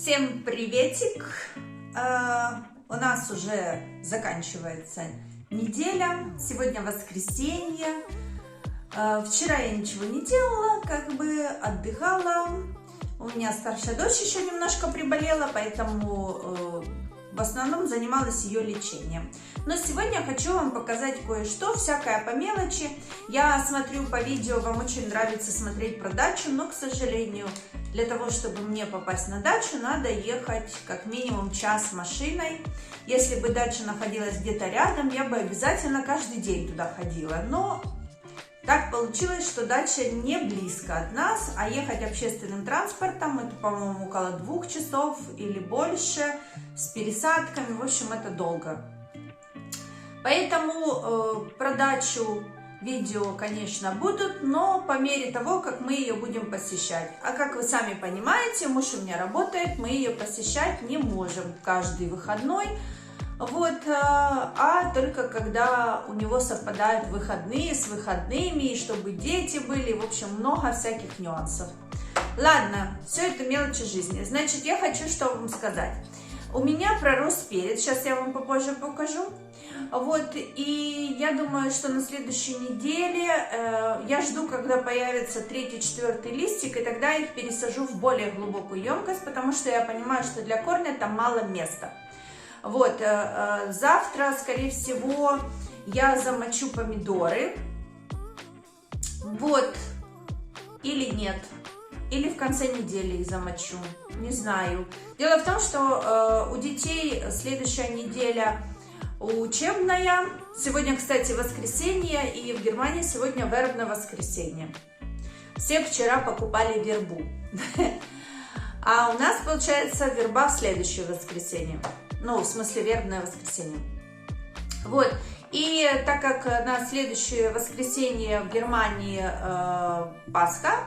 Всем приветик! У нас уже заканчивается неделя, сегодня воскресенье. Вчера я ничего не делала, отдыхала. У меня старшая дочь еще немножко приболела, поэтому в основном занималась ее лечением. Но сегодня хочу вам показать кое-что, всякое по мелочи. Я смотрю по видео, вам очень нравится смотреть про дачу, но, к сожалению, для того, чтобы мне попасть на дачу, надо ехать как минимум час машиной. Если бы дача находилась где-то рядом, я бы обязательно каждый день туда ходила. Но так получилось, что дача не близко от нас, а ехать общественным транспортом, это, по-моему, около 2 часов или больше, с пересадками, в общем, это долго. Поэтому про дачу видео, конечно, будут, но по мере того, как мы ее будем посещать. А как вы сами понимаете, муж у меня работает, мы ее посещать не можем каждый выходной. А только когда у него совпадают выходные с выходными, и чтобы дети были, в общем, много всяких нюансов. Ладно, все это мелочи жизни. Значит, я хочу что вам сказать. У меня пророс перец, сейчас я вам попозже покажу. И я думаю, что на следующей неделе я жду, когда появится 3-4 листик, и тогда их пересажу в более глубокую емкость, потому что я понимаю, что для корня там мало места. Завтра, скорее всего, я замочу помидоры. Или нет. Или в конце недели их замочу. Не знаю. Дело в том, что у детей следующая неделя учебная. Сегодня, кстати, воскресенье, и в Германии сегодня вербное воскресенье. Все вчера покупали вербу. А у нас, получается, верба в следующее воскресенье. В смысле, вербное воскресенье. И так как на следующее воскресенье в Германии Пасха,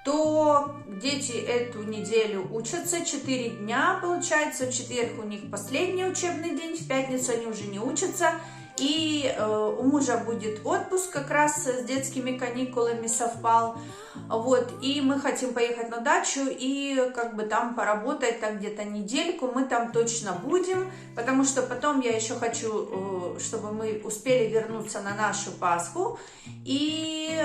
то дети эту неделю учатся 4 дня, получается. В четверг у них последний учебный день, в пятницу они уже не учатся. И у мужа будет отпуск как раз с детскими каникулами совпал. И мы хотим поехать на дачу и там поработать так где-то недельку. Мы там точно будем, потому что потом я еще хочу, чтобы мы успели вернуться на нашу Пасху и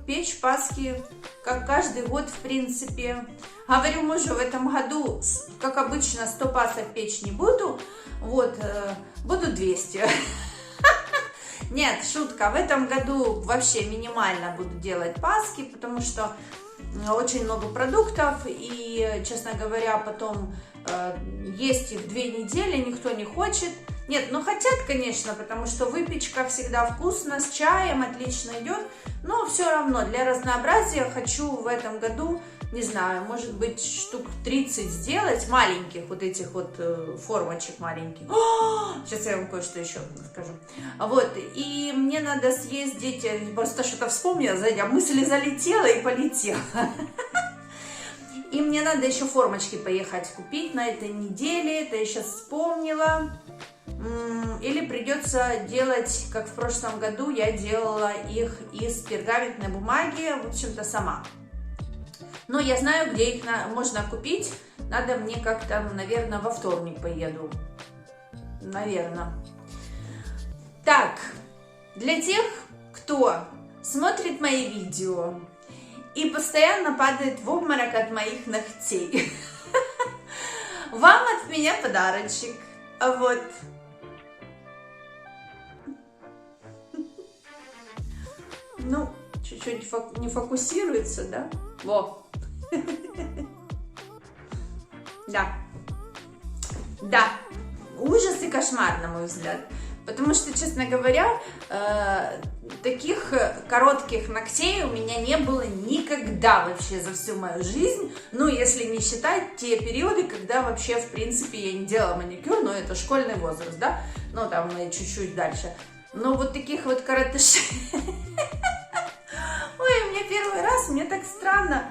печь Пасхи, как каждый год, в принципе. Говорю мужу, в этом году, как обычно, 100 пасок печь не буду, буду 200. Нет, шутка, в этом году вообще минимально буду делать Пасхи, потому что очень много продуктов, и, честно говоря, потом есть их 2 недели, никто не хочет. Нет, хотят, конечно, потому что выпечка всегда вкусно, с чаем отлично идет, но все равно для разнообразия хочу в этом году, не знаю, может быть, штук 30 сделать, маленьких этих формочек маленьких. Сейчас я вам кое-что еще скажу. И мне надо съездить, просто что-то вспомнила, мысль залетела и полетела. И мне надо еще формочки поехать купить на этой неделе, это я сейчас вспомнила. Или придется делать, как в прошлом году, я делала их из пергаментной бумаги, в общем-то, сама. Но я знаю, где их можно купить. Надо мне как-то, наверное, во вторник поеду. Наверное. Так, для тех, кто смотрит мои видео и постоянно падает в обморок от моих ногтей, вам от меня подарочек. Чуть-чуть не фокусируется, да? Да, ужас и кошмар, на мой взгляд. Потому что, честно говоря, таких коротких ногтей у меня не было никогда вообще за всю мою жизнь. Если не считать те периоды, когда вообще, в принципе, я не делала маникюр, но это школьный возраст, да? Там чуть-чуть дальше. Но таких коротышей... Ой, мне первый раз, мне так странно.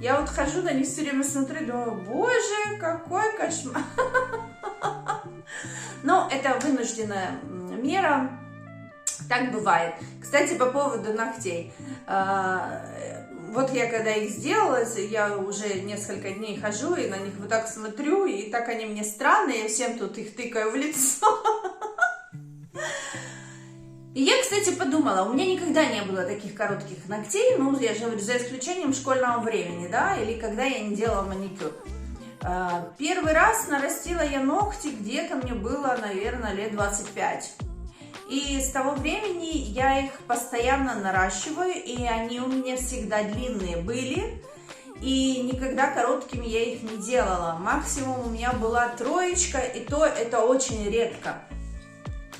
Я хожу на них все время, смотрю, думаю, боже, какой кошмар. Но это вынужденная мера, так бывает. Кстати, по поводу ногтей. вот я когда их сделала, я уже несколько дней хожу и на них вот так смотрю, и так они мне странные, я всем тут их тыкаю в лицо. И я, кстати, подумала, у меня никогда не было таких коротких ногтей, ну, я же говорю, за исключением школьного времени, да, или когда я не делала маникюр. Первый раз нарастила я ногти, где-то мне было, наверное, лет 25. И с того времени я их постоянно наращиваю, и они у меня всегда длинные были, и никогда короткими я их не делала. Максимум у меня была 3, и то это очень редко.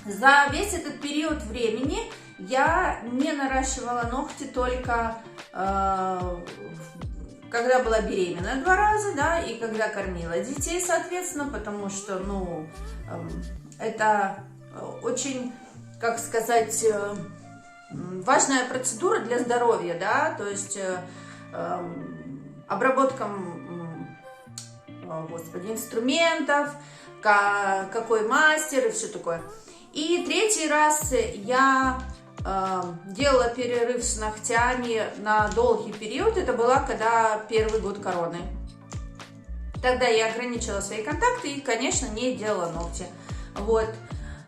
За весь этот период времени я не наращивала ногти только когда была беременна 2 раза, да, и когда кормила детей, соответственно, потому что, ну, это очень, как сказать, важная процедура для здоровья, да, то есть обработка, господи, инструментов, какой мастер и все такое. И 3 раз я делала перерыв с ногтями на долгий период. Это была когда 1-й год короны. Тогда я ограничила свои контакты и, конечно, не делала ногти. Вот.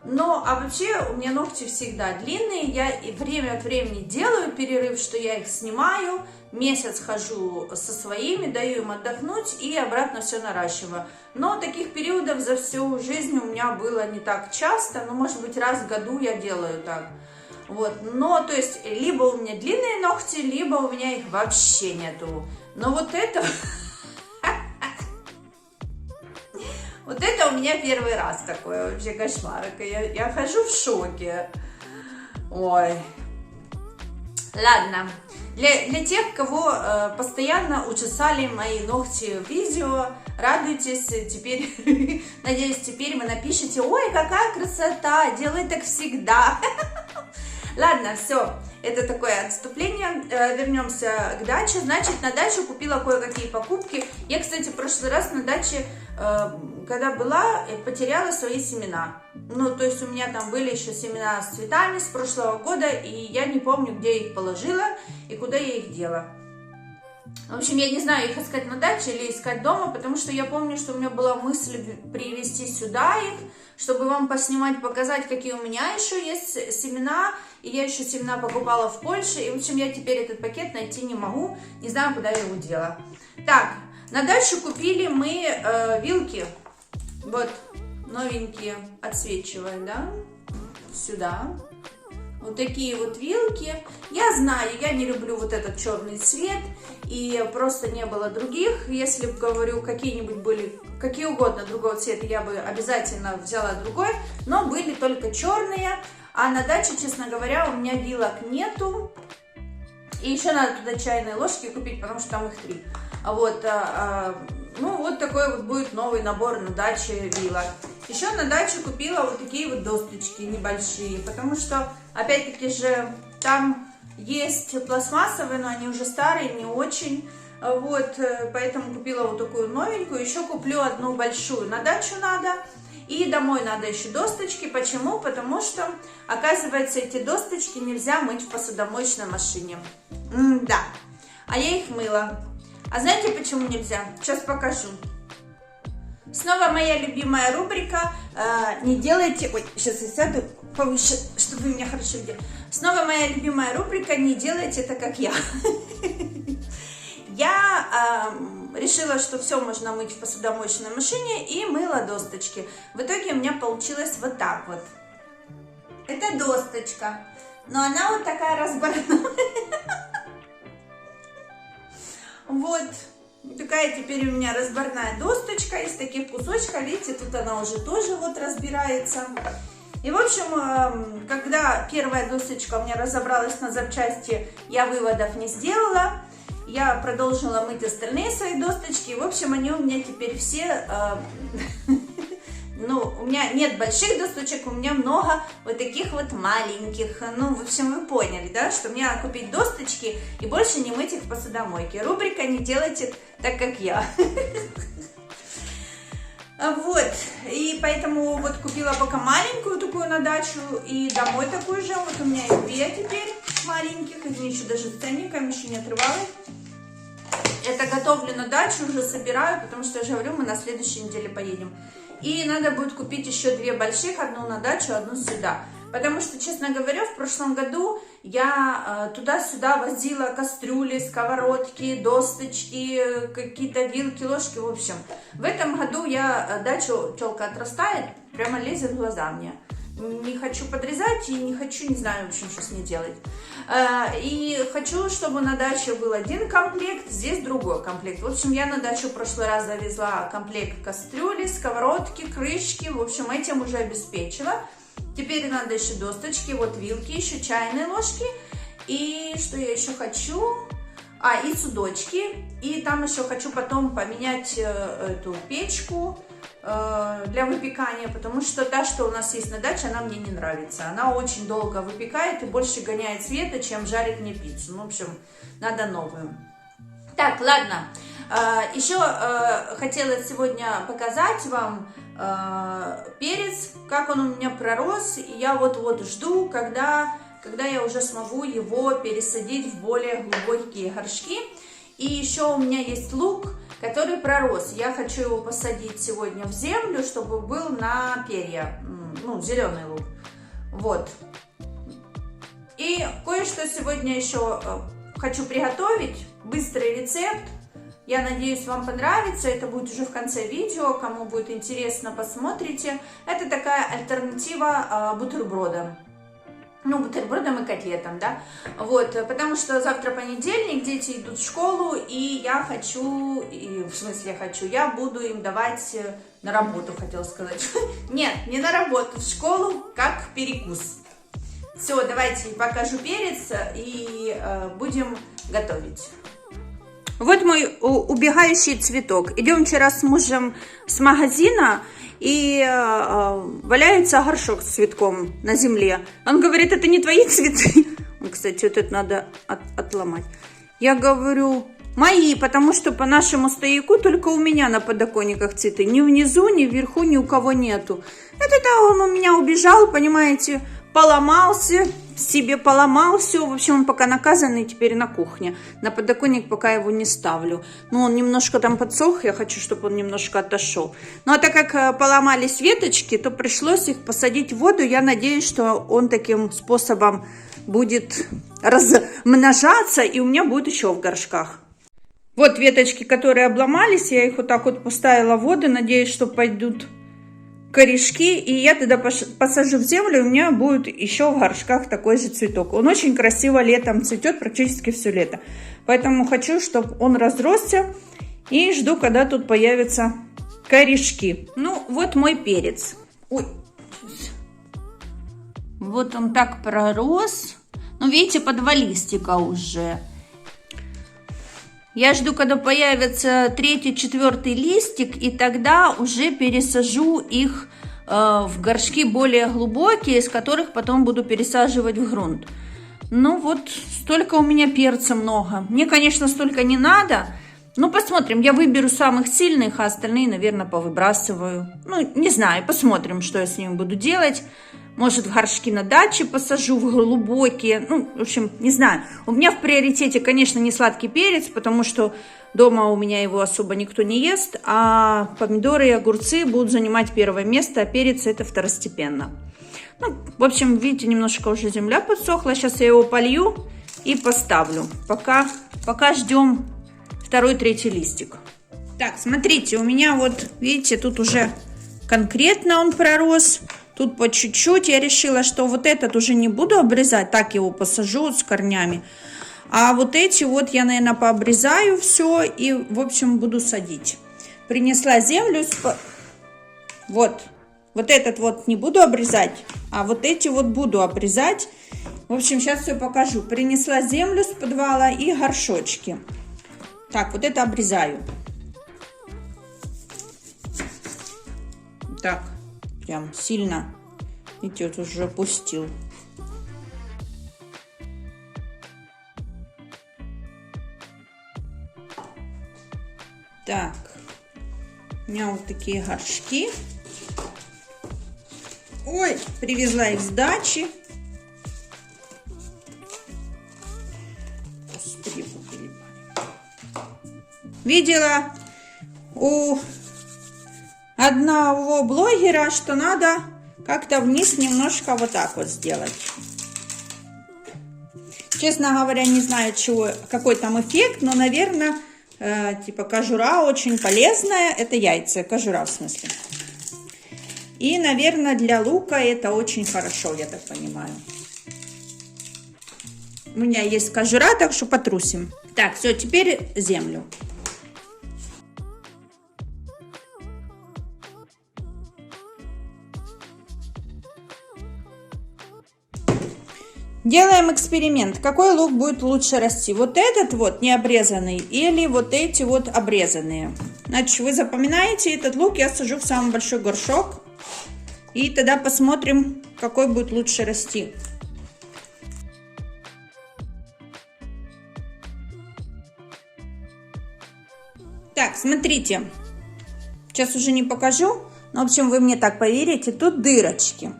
Но, а вообще у меня ногти всегда длинные. Я время от времени делаю перерыв, что я их снимаю. Месяц хожу со своими, даю им отдохнуть и обратно все наращиваю. Но таких периодов за всю жизнь у меня было не так часто. Ну, может быть, раз в году я делаю так. Вот. Но, то есть, либо у меня длинные ногти, либо у меня их вообще нету. Но вот это... Вот это у меня 1-й раз такой вообще кошмар. Я хожу в шоке. Ой. Ладно. Для тех, кого постоянно учесали мои ногти в видео, радуйтесь. Теперь, надеюсь, теперь вы напишите: ой, какая красота, делай так всегда. Ладно, все, это такое отступление. Вернемся к даче. Значит, на дачу купила кое-какие покупки. Я, кстати, в прошлый раз на даче, когда была, потеряла свои семена. Ну, то есть у меня там были еще семена с цветами с прошлого года, и я не помню, где я их положила и куда я их дела. В общем, я не знаю, их искать на даче или искать дома, потому что я помню, что у меня была мысль привезти сюда их, чтобы вам поснимать, показать, какие у меня еще есть семена. И я еще семена покупала в Польше. И, в общем, я теперь этот пакет найти не могу. Не знаю, куда я его дела. Так, на дачу купили мы вилки. Вот, новенькие, отсвечивают, да? Сюда. Вот такие вот вилки. Я знаю, я не люблю вот этот черный цвет, и просто не было других. Если бы, говорю, какие-нибудь были, какие угодно другого цвета, я бы обязательно взяла другой, но были только черные. А на даче, честно говоря, у меня вилок нету. И еще надо туда чайные ложки купить, потому что там их 3. Вот, ну вот такой вот будет новый набор на даче вилок. Еще на даче купила вот такие вот досточки небольшие, потому что, опять-таки же, там есть пластмассовые, но они уже старые, не очень. Вот, поэтому купила вот такую новенькую. Еще куплю одну большую. На дачу надо. И домой надо еще досточки. Почему? Потому что, оказывается, эти досточки нельзя мыть в посудомоечной машине. Да. А я их мыла. А знаете, почему нельзя? Сейчас покажу. Снова моя любимая рубрика «Не делайте...» Ой, сейчас я сяду повыше, чтобы вы меня хорошо видели. Снова моя любимая рубрика «Не делайте это, как я». Я решила, что все можно мыть в посудомоечной машине, и мыла досточки. В итоге у меня получилось вот так вот. Это досточка, но она вот такая разборная. Вот. Такая теперь у меня разборная досточка из таких кусочков. Видите, тут она уже тоже вот разбирается. И, в общем, когда первая досточка у меня разобралась на запчасти, я выводов не сделала. Я продолжила мыть остальные свои досточки. В общем, они у меня теперь все... Ну, у меня нет больших досточек, у меня много вот таких вот маленьких. Ну, в общем, вы поняли, да, что мне надо купить досточки и больше не мыть их в посудомойке. Рубрика «Не делайте так, как я». Вот, и поэтому вот купила пока маленькую такую на дачу и домой такую же. Вот у меня их 2 теперь. маленьких, их мне еще даже с ценниками еще не отрывала. Это готовлю на дачу, уже собираю, потому что я же говорю, мы на следующей неделе поедем. И надо будет купить еще 2 больших, одну на дачу, одну сюда. Потому что, честно говоря, в прошлом году я туда-сюда возила кастрюли, сковородки, досточки, какие-то вилки, ложки, в общем. В этом году дачу телка отрастает, прямо лезет в глаза мне. Не хочу подрезать и не хочу, не знаю, в общем, что с ней делать. И хочу, чтобы на даче был один комплект, здесь другой комплект. В общем, я на дачу в прошлый раз завезла комплект кастрюли, сковородки, крышки. В общем, этим уже обеспечила. Теперь надо еще досточки, вот вилки, еще чайные ложки. И что я еще хочу? И судочки. И там еще хочу потом поменять эту печку для выпекания, потому что та, что у нас есть на даче, она мне не нравится. Она очень долго выпекает и больше гоняет света, чем жарит мне пиццу. Ну, в общем, надо новую. Так, ладно. Еще хотела сегодня показать вам перец, как он у меня пророс. И я вот жду, когда я уже смогу его пересадить в более глубокие горшки. И еще у меня есть лук, который пророс. Я хочу его посадить сегодня в землю, чтобы был на перья. Ну, зеленый лук. Вот. И кое-что сегодня еще хочу приготовить. Быстрый рецепт. Я надеюсь, вам понравится. Это будет уже в конце видео. Кому будет интересно, посмотрите. Это такая альтернатива бутербродам. Ну, бутербродам и котлетам, да, вот, потому что завтра понедельник, дети идут в школу, и я буду им давать на работу, хотела сказать, нет, не на работу, в школу, как перекус. Все, давайте покажу перец, и будем готовить. Вот мой убегающий цветок. Идем вчера с мужем с магазина, и валяется горшок с цветком на земле. Он говорит, это не твои цветы. Кстати, вот это надо отломать. Я говорю, мои, потому что по нашему стояку только у меня на подоконниках цветы. Ни внизу, ни вверху, ни у кого нету. Это он у меня убежал, понимаете, поломался, себе поломал все. В общем, он пока наказанный теперь на кухне. На подоконник пока его не ставлю. Но он немножко там подсох, я хочу, чтобы он немножко отошел. Ну, а так как поломались веточки, то пришлось их посадить в воду. Я надеюсь, что он таким способом будет размножаться, и у меня будет еще в горшках. Вот веточки, которые обломались, я их вот так вот поставила в воду. Надеюсь, что пойдут корешки, и я тогда посажу в землю, и у меня будет еще в горшках такой же цветок. Он очень красиво летом цветет, практически все лето. Поэтому хочу, чтобы он разросся, и жду, когда тут появятся корешки. Ну, вот мой перец. Ой. Вот он так пророс. Ну, видите, по 2 листика уже. Я жду, когда появится 3-4 листик, и тогда уже пересажу их в горшки более глубокие, из которых потом буду пересаживать в грунт. Ну вот, столько у меня перца много. Мне, конечно, столько не надо. Ну, посмотрим. Я выберу самых сильных, а остальные, наверное, повыбрасываю. Ну, не знаю, посмотрим, что я с ними буду делать. Может, в горшки на даче посажу, в глубокие. Ну, в общем, не знаю. У меня в приоритете, конечно, не сладкий перец, потому что дома у меня его особо никто не ест. А помидоры и огурцы будут занимать первое место, а перец это второстепенно. Ну, в общем, видите, немножко уже земля подсохла. Сейчас я его полью и поставлю. Пока ждем 2-3 листик. Так, смотрите, у меня вот, видите, тут уже конкретно он пророс. Тут по чуть-чуть. Я решила, что вот этот уже не буду обрезать. Так его посажу с корнями. А вот эти вот я, наверное, пообрезаю все. И, в общем, буду садить. Принесла землю. Вот. Вот этот вот не буду обрезать. А вот эти вот буду обрезать. В общем, сейчас все покажу. Принесла землю с подвала и горшочки. Так, вот это обрезаю. Так. Прям сильно, видите, вот уже опустил. Так, у меня вот такие горшки. Ой, привезла их с дачи. видела у одного блогера, что надо как-то вниз немножко вот так вот сделать. Честно говоря, не знаю, чего, какой там эффект, но, наверное, типа кожура очень полезная. Это яйца, кожура в смысле. И, наверное, для лука это очень хорошо, я так понимаю. У меня есть кожура, так что потрусим. Так, все, теперь землю. Делаем эксперимент. Какой лук будет лучше расти? Вот этот вот необрезанный или вот эти вот обрезанные? Значит, вы запоминаете, этот лук я сажу в самый большой горшок. И тогда посмотрим, какой будет лучше расти. Так, смотрите. Сейчас уже не покажу. Но, в общем, вы мне так поверите. Тут дырочки.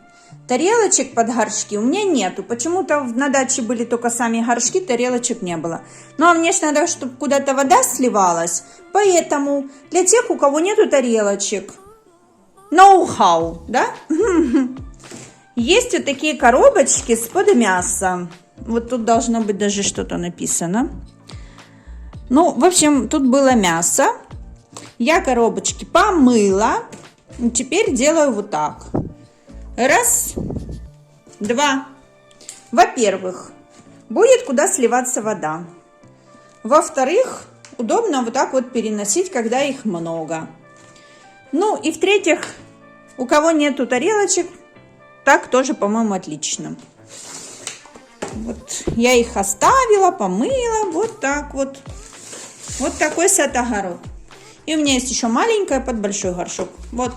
Тарелочек под горшки у меня нету. Почему-то на даче были только сами горшки, тарелочек не было. Ну, а мне же надо, чтобы куда-то вода сливалась. Поэтому для тех, у кого нету тарелочек, ноу-хау, да? Есть вот такие коробочки с-под мяса. Вот тут должно быть даже что-то написано. Ну, в общем, тут было мясо. Я коробочки помыла. Теперь делаю вот так. Раз, два. Во-первых, будет куда сливаться вода. Во-вторых, удобно вот так вот переносить, когда их много. Ну и в-третьих, у кого нету тарелочек, так тоже, по-моему, отлично. Вот я их оставила, помыла, вот так вот. Вот такой сад-огород. И у меня есть еще маленькая под большой горшок. Вот.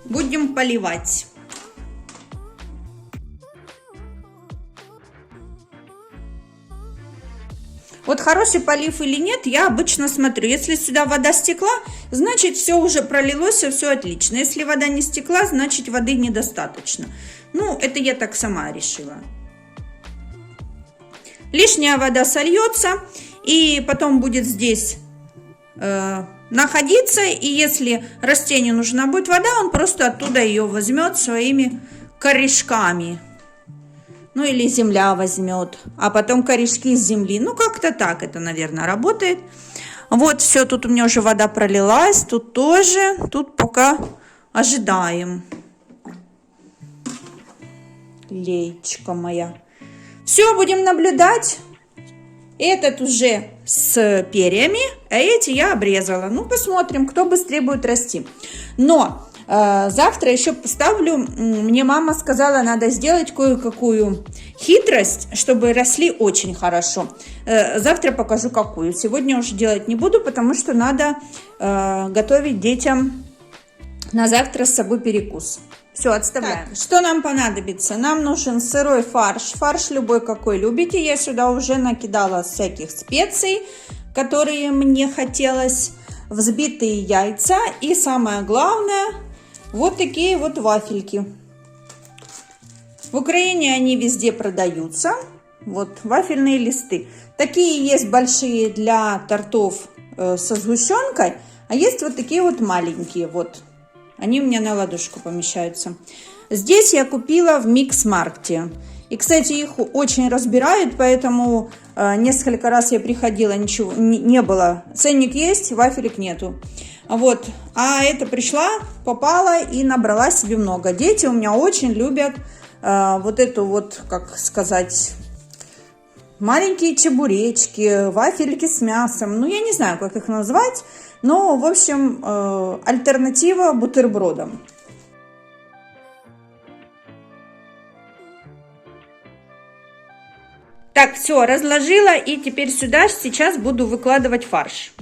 Будем поливать. Вот хороший полив или нет, я обычно смотрю. Если сюда вода стекла, значит все уже пролилось, и все отлично. Если вода не стекла, значит воды недостаточно. Ну, это я так сама решила. Лишняя вода сольется, и потом будет здесь находиться. И если растению нужна будет вода, он просто оттуда ее возьмет своими корешками. Ну, или земля возьмет, а потом корешки из земли. Ну, как-то так это, наверное, работает. Вот, все, тут у меня уже вода пролилась, тут тоже. Тут пока ожидаем. Леечка моя. Все, будем наблюдать. Этот уже с перьями, а эти я обрезала. Ну, посмотрим, кто быстрее будет расти. Но завтра еще поставлю, мне мама сказала, надо сделать кое-какую хитрость, чтобы росли очень хорошо. Завтра покажу какую. Сегодня уже делать не буду, потому что надо готовить детям на завтра с собой перекус. Все, отставляем. Так, что нам понадобится? Нам нужен сырой фарш. Фарш любой, какой любите. Я сюда уже накидала всяких специй, которые мне хотелось. Взбитые яйца. И самое главное, вот такие вот вафельки. В Украине они везде продаются. Вот вафельные листы. Такие есть большие для тортов со сгущенкой. А есть вот такие вот маленькие. Вот. Они у меня на ладошку помещаются. Здесь я купила в Микс-маркте. И, кстати, их очень разбирают, поэтому несколько раз я приходила, ничего не было. Ценник есть, вафелек нету. Вот. А это пришла, попала и набрала себе много. Дети у меня очень любят вот эту вот, как сказать, маленькие чебуречки, вафельки с мясом. Ну, я не знаю, как их назвать. Но, в общем, альтернатива бутербродам. Так, все, разложила. И теперь сюда сейчас буду выкладывать фарш.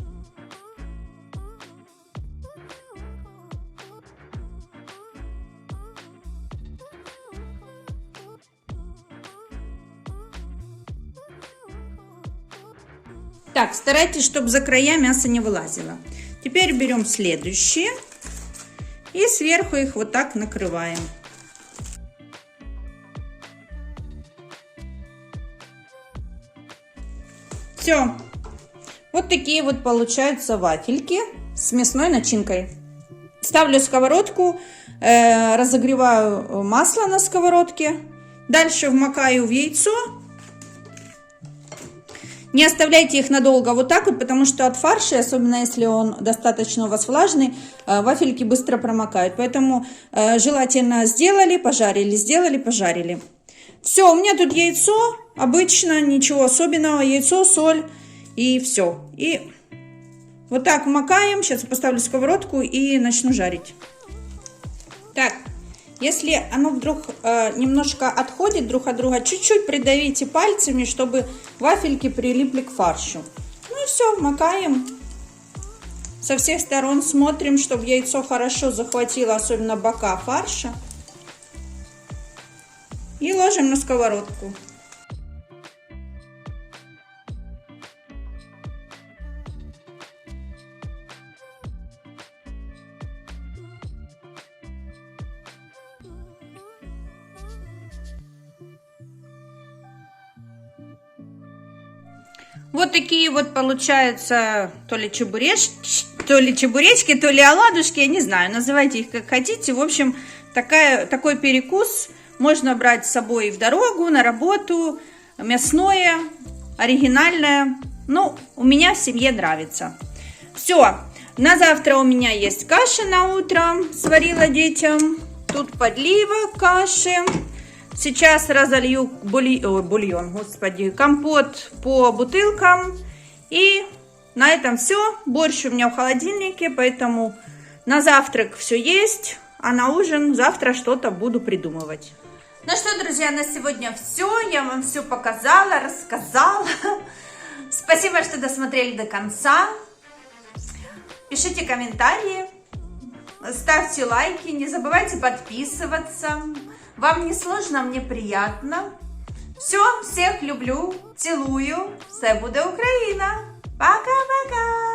Так, старайтесь, чтобы за края мясо не вылазило. Теперь берем следующие и сверху их вот так накрываем. Все, Вот такие вот получаются вафельки с мясной начинкой. Ставлю сковородку, разогреваю масло на сковородке. Дальше вмакаю в яйцо. Не оставляйте их надолго вот так вот, потому что от фарша, особенно если он достаточно у вас влажный, вафельки быстро промокают. Поэтому желательно сделали, пожарили, сделали, пожарили. Все, у меня тут яйцо, обычно, ничего особенного, яйцо, соль и все. И вот так вмакаем, сейчас я поставлю сковородку и начну жарить. Так, если оно вдруг немножко отходит друг от друга, чуть-чуть придавите пальцами, чтобы вафельки прилипли к фаршу. Ну и все, вмакаем. Со всех сторон смотрим, чтобы яйцо хорошо захватило, особенно бока фарша. И ложим на сковородку. Вот такие вот получаются то ли чебуречки, то ли оладушки, я не знаю, называйте их как хотите. В общем, такой перекус можно брать с собой в дорогу, на работу, мясное, оригинальное. Ну, у меня в семье нравится. Все, на завтра у меня есть каша на утро, сварила детям. Тут подлива каши. Сейчас разолью бульон, господи, компот по бутылкам. И на этом все. Борщ у меня в холодильнике, поэтому на завтрак все есть, а на ужин завтра что-то буду придумывать. Ну что, друзья, на сегодня все. Я вам все показала, рассказала. Спасибо, что досмотрели до конца. Пишите комментарии, ставьте лайки, не забывайте подписываться. Вам не сложно, мне приятно. Все, всех люблю, целую. Все буде Україна. Пока-пока.